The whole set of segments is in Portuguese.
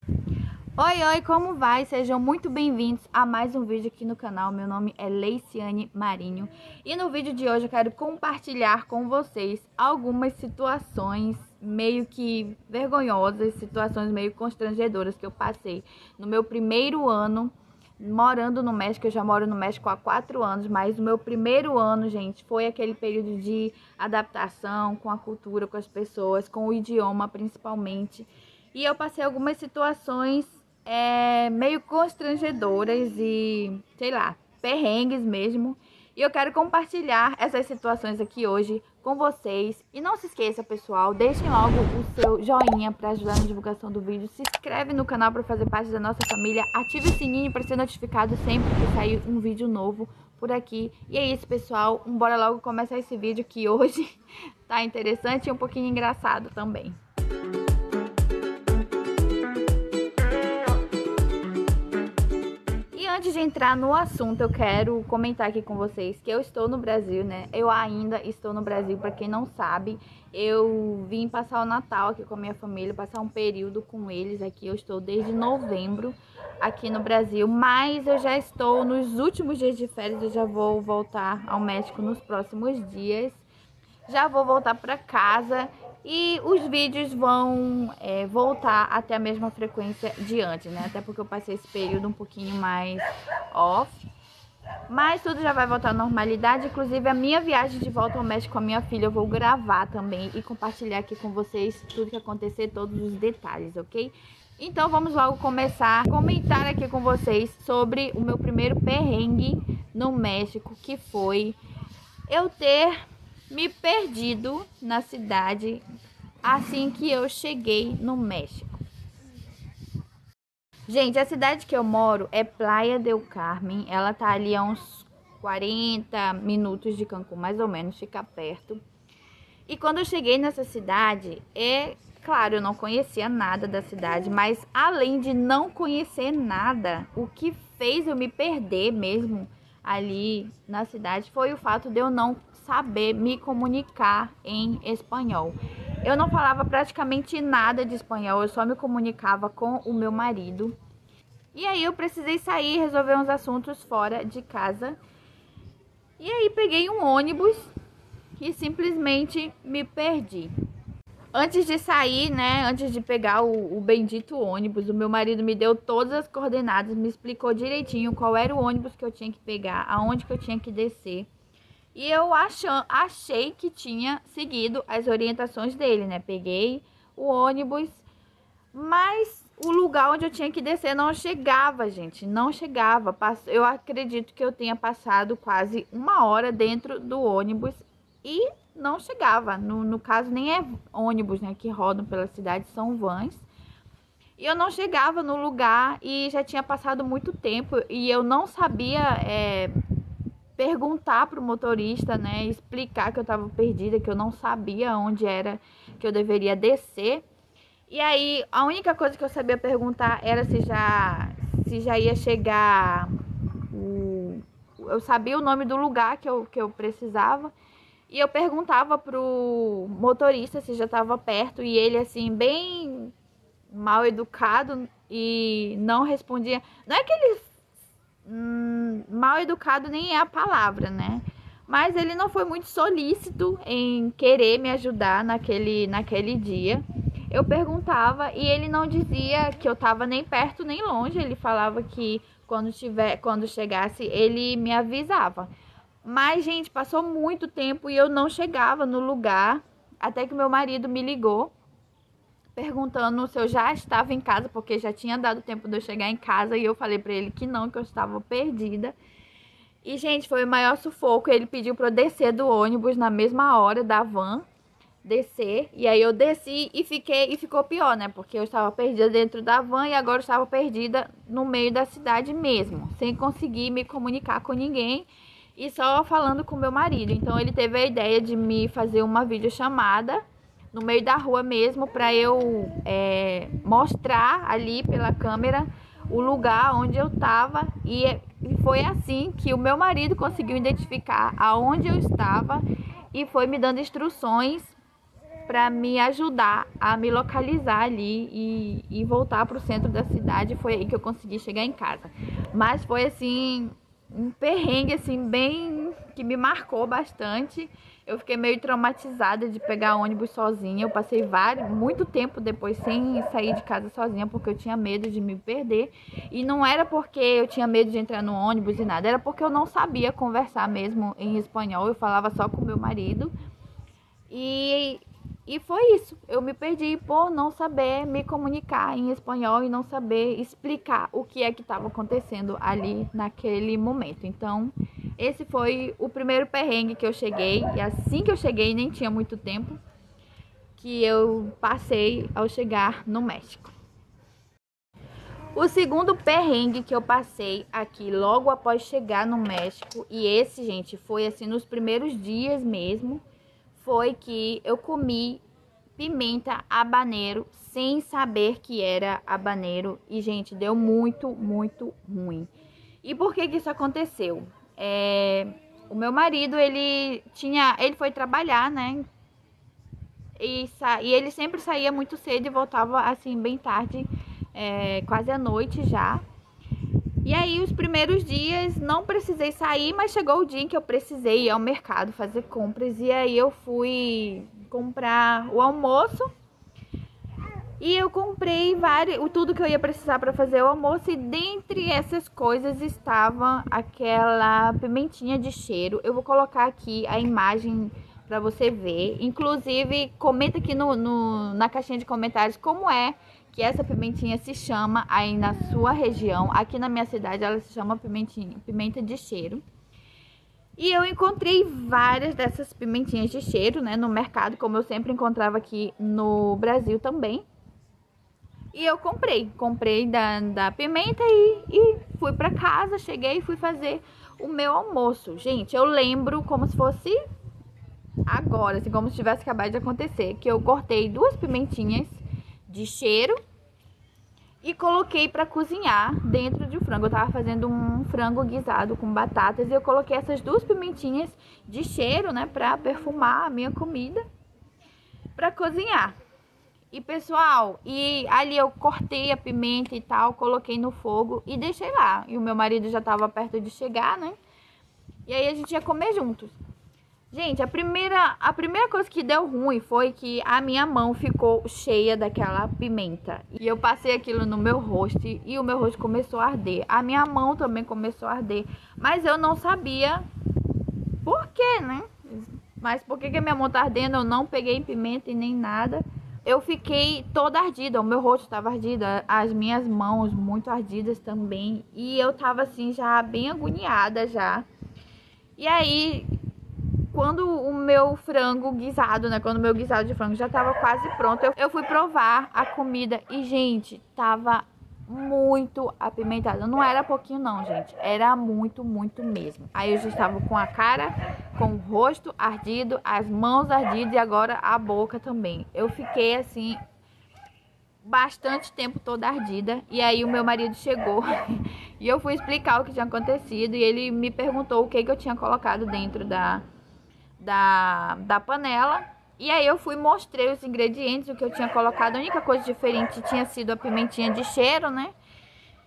Oi, oi, como vai? Sejam muito bem-vindos a mais um vídeo aqui no canal. Meu nome é Leiciane Marinho e no vídeo de hoje eu quero compartilhar com vocês algumas situações meio que vergonhosas, situações meio constrangedoras que eu passei no meu primeiro ano morando no México. Eu já moro no México há 4 anos, mas o meu primeiro ano, gente, foi aquele período de adaptação com a cultura, com as pessoas, com o idioma principalmente. E eu passei algumas situações meio constrangedoras e, sei lá, perrengues mesmo. E eu quero compartilhar essas situações aqui hoje com vocês. E não se esqueça, pessoal, deixem logo o seu joinha para ajudar na divulgação do vídeo. Se inscreve no canal para fazer parte da nossa família. Ative o sininho para ser notificado sempre que sair um vídeo novo por aqui. E é isso, pessoal. Bora logo começar esse vídeo que hoje tá interessante e um pouquinho engraçado também. Antes de entrar no assunto, eu quero comentar aqui com vocês que eu estou no Brasil, né? Eu ainda estou no Brasil, para quem não sabe. Eu vim passar o Natal aqui com a minha família, passar um período com eles aqui. Eu estou desde novembro aqui no Brasil, mas eu já estou nos últimos dias de férias. Eu já vou voltar ao México nos próximos dias. Já vou voltar para casa e os vídeos vão voltar até a mesma frequência de antes, né? Até porque eu passei esse período um pouquinho mais off. Mas tudo já vai voltar à normalidade. Inclusive a minha viagem de volta ao México com a minha filha eu vou gravar também e compartilhar aqui com vocês tudo que acontecer, todos os detalhes, ok? Então vamos logo começar a comentar aqui com vocês sobre o meu primeiro perrengue no México, que foi eu ter me perdido na cidade assim que eu cheguei no México. Gente, a cidade que eu moro é Playa del Carmen. Ela tá ali a uns 40 minutos de Cancún, mais ou menos, fica perto. E quando eu cheguei nessa cidade, claro, eu não conhecia nada da cidade, mas além de não conhecer nada, o que fez eu me perder mesmo ali na cidade foi o fato de eu não saber me comunicar em espanhol. Eu não falava praticamente nada de espanhol, eu só me comunicava com o meu marido. E aí eu precisei sair e resolver uns assuntos fora de casa. E aí peguei um ônibus e simplesmente me perdi. Antes de sair, né, antes de pegar o bendito ônibus, o meu marido me deu todas as coordenadas, me explicou direitinho qual era o ônibus que eu tinha que pegar, aonde que eu tinha que descer. E eu achei que tinha seguido as orientações dele, né? Peguei o ônibus, mas o lugar onde eu tinha que descer não chegava, gente. Não chegava. Eu acredito que eu tenha passado quase 1 hora dentro do ônibus e não chegava. No caso, nem é ônibus, né, que rodam pela cidade, são vans. E eu não chegava no lugar e já tinha passado muito tempo e eu não sabia perguntar pro motorista, né, explicar que eu tava perdida, que eu não sabia onde era que eu deveria descer. E aí, a única coisa que eu sabia perguntar era se já ia chegar eu sabia o nome do lugar que eu precisava. E eu perguntava pro motorista se já estava perto e ele, assim, bem mal educado e não respondia. Não é que ele mal educado nem é a palavra, né? Mas ele não foi muito solícito em querer me ajudar naquele dia. Eu perguntava e ele não dizia que eu tava nem perto nem longe. Ele falava que quando chegasse ele me avisava. Mas, gente, passou muito tempo e eu não chegava no lugar. Até que meu marido me ligou perguntando se eu já estava em casa, porque já tinha dado tempo de eu chegar em casa. E eu falei pra ele que não, que eu estava perdida. E, gente, foi o maior sufoco. Ele pediu pra eu descer do ônibus na mesma hora da van. Descer. E aí eu desci e ficou pior, né? Porque eu estava perdida dentro da van e agora eu estava perdida no meio da cidade mesmo. Sem conseguir me comunicar com ninguém. E só falando com meu marido. Então ele teve a ideia de me fazer uma videochamada no meio da rua mesmo, para eu mostrar ali pela câmera o lugar onde eu estava. E foi assim que o meu marido conseguiu identificar aonde eu estava e foi me dando instruções para me ajudar a me localizar ali e voltar para o centro da cidade. Foi aí que eu consegui chegar em casa. Mas foi assim um perrengue assim bem que me marcou bastante. Eu fiquei meio traumatizada de pegar ônibus sozinha. Eu passei muito tempo depois sem sair de casa sozinha porque eu tinha medo de me perder. E não era porque eu tinha medo de entrar no ônibus e nada, era porque eu não sabia conversar mesmo em espanhol. Eu falava só com meu marido. E foi isso. Eu me perdi por não saber me comunicar em espanhol e não saber explicar o que é que estava acontecendo ali naquele momento. Então, esse foi o primeiro perrengue que eu cheguei. E assim que eu cheguei, nem tinha muito tempo, que eu passei ao chegar no México. O segundo perrengue que eu passei aqui logo após chegar no México, e esse, gente, foi assim nos primeiros dias mesmo, foi que eu comi pimenta habanero sem saber que era habanero. E, gente, deu muito, muito ruim. E por que isso aconteceu? O meu marido, ele foi trabalhar, né? E ele sempre saía muito cedo e voltava assim bem tarde, quase à noite já. E aí os primeiros dias não precisei sair, mas chegou o dia em que eu precisei ir ao mercado fazer compras. E aí eu fui comprar o almoço. E eu comprei tudo que eu ia precisar para fazer o almoço. E dentre essas coisas estava aquela pimentinha de cheiro. Eu vou colocar aqui a imagem para você ver. Inclusive, comenta aqui na caixinha de comentários como é que essa pimentinha se chama aí na sua região. Aqui na minha cidade ela se chama pimenta de cheiro. E eu encontrei várias dessas pimentinhas de cheiro, né, no mercado, como eu sempre encontrava aqui no Brasil também. E eu comprei da pimenta e fui pra casa, cheguei e fui fazer o meu almoço. Gente, eu lembro como se fosse agora, assim, como se tivesse acabado de acontecer, que eu cortei 2 pimentinhas de cheiro e coloquei pra cozinhar dentro de um frango. Eu tava fazendo um frango guisado com batatas e eu coloquei essas 2 pimentinhas de cheiro, né, pra perfumar a minha comida, pra cozinhar. E pessoal, ali eu cortei a pimenta e tal, coloquei no fogo e deixei lá. E o meu marido já tava perto de chegar, né? E aí a gente ia comer juntos. Gente, a primeira coisa que deu ruim foi que a minha mão ficou cheia daquela pimenta. E eu passei aquilo no meu rosto e o meu rosto começou a arder. A minha mão também começou a arder. Mas eu não sabia por quê, né? Mas por que a minha mão tá ardendo? Eu não peguei pimenta e nem nada. Eu fiquei toda ardida, o meu rosto estava ardido, as minhas mãos muito ardidas também. E eu tava assim já bem agoniada já. E aí, quando o meu frango guisado, né, quando o meu guisado de frango já tava quase pronto, eu fui provar a comida e, gente, tava muito apimentada. Não era pouquinho não, gente, era muito, muito mesmo. Aí eu já estava com a cara, com o rosto ardido, as mãos ardidas e agora a boca também. Eu fiquei assim bastante tempo toda ardida. E aí o meu marido chegou e eu fui explicar o que tinha acontecido e ele me perguntou o que eu tinha colocado dentro da panela. E aí eu mostrei os ingredientes, o que eu tinha colocado. A única coisa diferente tinha sido a pimentinha de cheiro, né?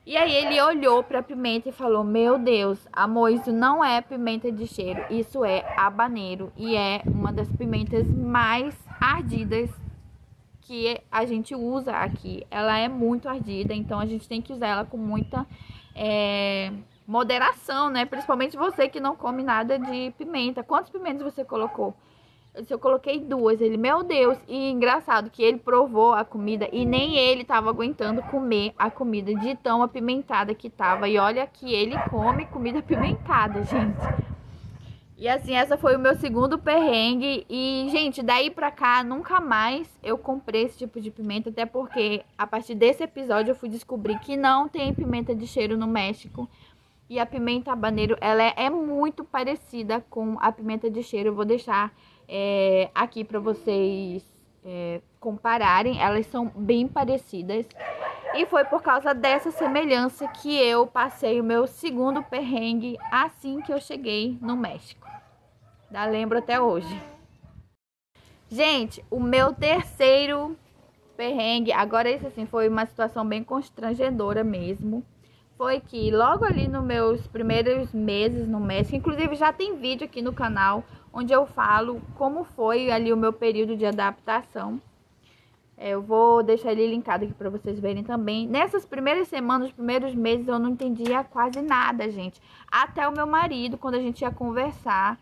E aí ele olhou pra pimenta e falou: meu Deus, amor, isso não é pimenta de cheiro, isso é habanero. E é uma das pimentas mais ardidas que a gente usa aqui. Ela é muito ardida, então a gente tem que usar ela com muita moderação, né? Principalmente você que não come nada de pimenta. Quantas pimentas você colocou? Eu coloquei 2. Ele, meu Deus. E engraçado que ele provou a comida e nem ele tava aguentando comer a comida de tão apimentada que tava. E olha que ele come comida apimentada, gente. E assim, essa foi o meu segundo perrengue. E, gente, daí pra cá, nunca mais eu comprei esse tipo de pimenta. Até porque, a partir desse episódio, eu fui descobrir que não tem pimenta de cheiro no México. E a pimenta habanero, ela é muito parecida com a pimenta de cheiro. Eu vou deixar aqui pra vocês compararem. Elas são bem parecidas. E foi por causa dessa semelhança que eu passei o meu segundo perrengue assim que eu cheguei no México. Lembro até hoje. Gente, o meu terceiro perrengue, agora esse assim, foi uma situação bem constrangedora mesmo. Foi que logo ali nos meus primeiros meses no México, inclusive já tem vídeo aqui no canal, onde eu falo como foi ali o meu período de adaptação. Eu vou deixar ele linkado aqui pra vocês verem também. Nessas primeiras semanas, os primeiros meses, eu não entendia quase nada, gente. Até o meu marido, quando a gente ia conversar,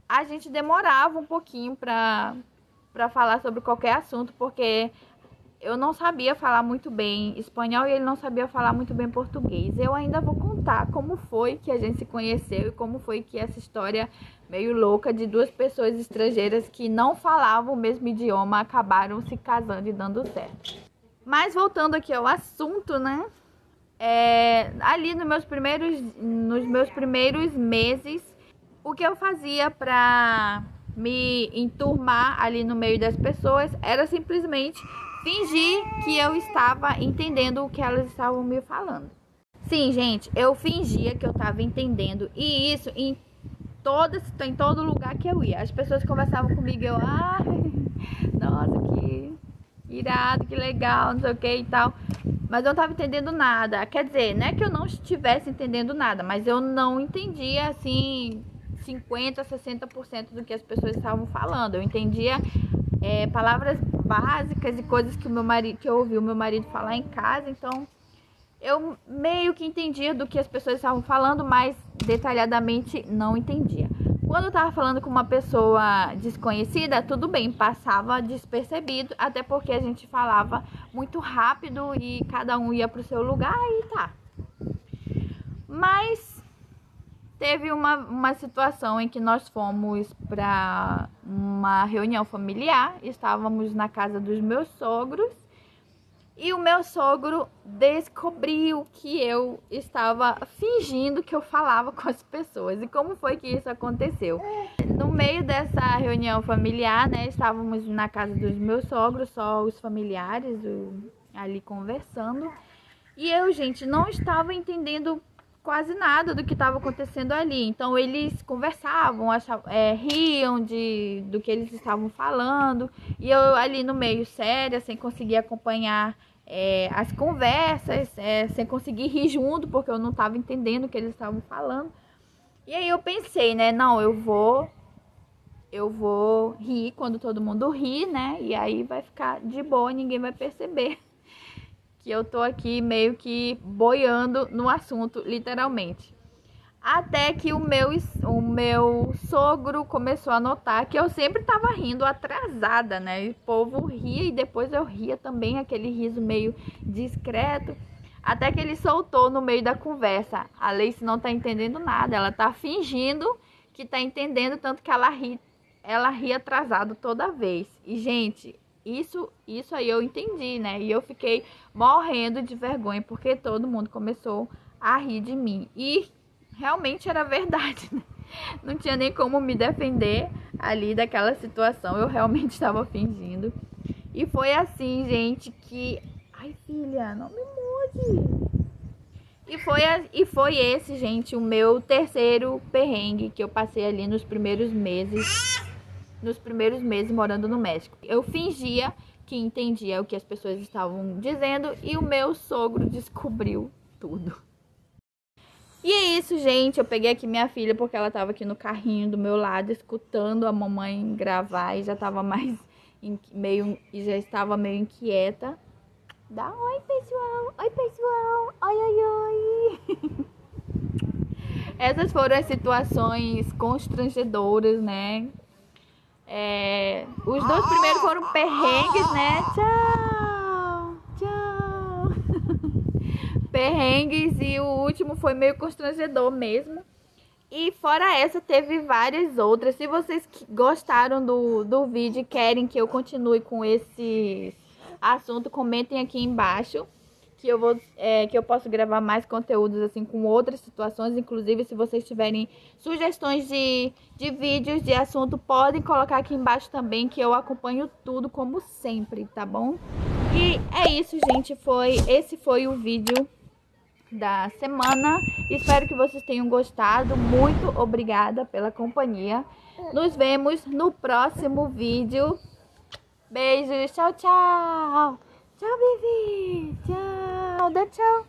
a gente demorava um pouquinho pra falar sobre qualquer assunto, porque eu não sabia falar muito bem espanhol e ele não sabia falar muito bem português. Eu ainda vou contar como foi que a gente se conheceu e como foi que essa história meio louca de duas pessoas estrangeiras que não falavam o mesmo idioma acabaram se casando e dando certo. Mas voltando aqui ao assunto, né? Ali nos meus primeiros meses, o que eu fazia pra me enturmar ali no meio das pessoas era simplesmente fingir que eu estava entendendo o que elas estavam me falando. Sim, gente, eu fingia que eu estava entendendo. E isso em todo lugar que eu ia. As pessoas conversavam comigo e eu, nossa, que irado, que legal, não sei o que e tal. Mas eu não estava entendendo nada. Quer dizer, não é que eu não estivesse entendendo nada, mas eu não entendia, assim, 50%, 60% do que as pessoas estavam falando. Eu entendia palavras básicas e coisas que eu ouvi o meu marido falar em casa, então eu meio que entendia do que as pessoas estavam falando, mas detalhadamente não entendia. Quando eu tava falando com uma pessoa desconhecida, tudo bem, passava despercebido, até porque a gente falava muito rápido e cada um ia pro seu lugar e tá. Mas teve uma situação em que nós fomos para uma reunião familiar, estávamos na casa dos meus sogros e o meu sogro descobriu que eu estava fingindo que eu falava com as pessoas. E como foi que isso aconteceu? No meio dessa reunião familiar, né, estávamos na casa dos meus sogros, só os familiares ali conversando. E eu, gente, não estava entendendo quase nada do que estava acontecendo ali. Então eles conversavam, riam do que eles estavam falando. E eu ali no meio séria, sem conseguir acompanhar as conversas, sem conseguir rir junto, porque eu não estava entendendo o que eles estavam falando. E aí eu pensei, né, não, eu vou rir quando todo mundo ri, né? E aí vai ficar de boa, ninguém vai perceber que eu tô aqui meio que boiando no assunto, literalmente. Até que o meu sogro começou a notar que eu sempre tava rindo atrasada, né? E o povo ria e depois eu ria também, aquele riso meio discreto. Até que ele soltou no meio da conversa: a Leice não tá entendendo nada, ela tá fingindo que tá entendendo, tanto que ela ri atrasado toda vez. E, gente, isso aí eu entendi, né? E eu fiquei morrendo de vergonha, porque todo mundo começou a rir de mim. E realmente era verdade, né? Não tinha nem como me defender ali daquela situação. Eu realmente estava fingindo. E foi assim, gente, que... Ai, filha, não me mude! E foi esse, gente, o meu terceiro perrengue que eu passei ali nos primeiros meses morando no México. Eu fingia que entendia o que as pessoas estavam dizendo e o meu sogro descobriu tudo. E é isso, gente. Eu peguei aqui minha filha porque ela tava aqui no carrinho do meu lado, escutando a mamãe gravar e já tava já estava meio inquieta. Dá oi, pessoal. Oi, pessoal. Oi, oi, oi. Essas foram as situações constrangedoras, né? Os dois primeiros foram perrengues, né? Tchau, tchau. Perrengues, e o último foi meio constrangedor mesmo. E fora essa, teve várias outras. Se vocês gostaram do vídeo e querem que eu continue com esse assunto, comentem aqui embaixo. Que eu posso gravar mais conteúdos assim com outras situações. Inclusive, se vocês tiverem sugestões de vídeos, de assunto, podem colocar aqui embaixo também, que eu acompanho tudo como sempre, tá bom? E é isso, gente. Esse foi o vídeo da semana. Espero que vocês tenham gostado. Muito obrigada pela companhia. Nos vemos no próximo vídeo. Beijos, tchau, tchau. Tchau, Vivi. Tchau, dá tchau.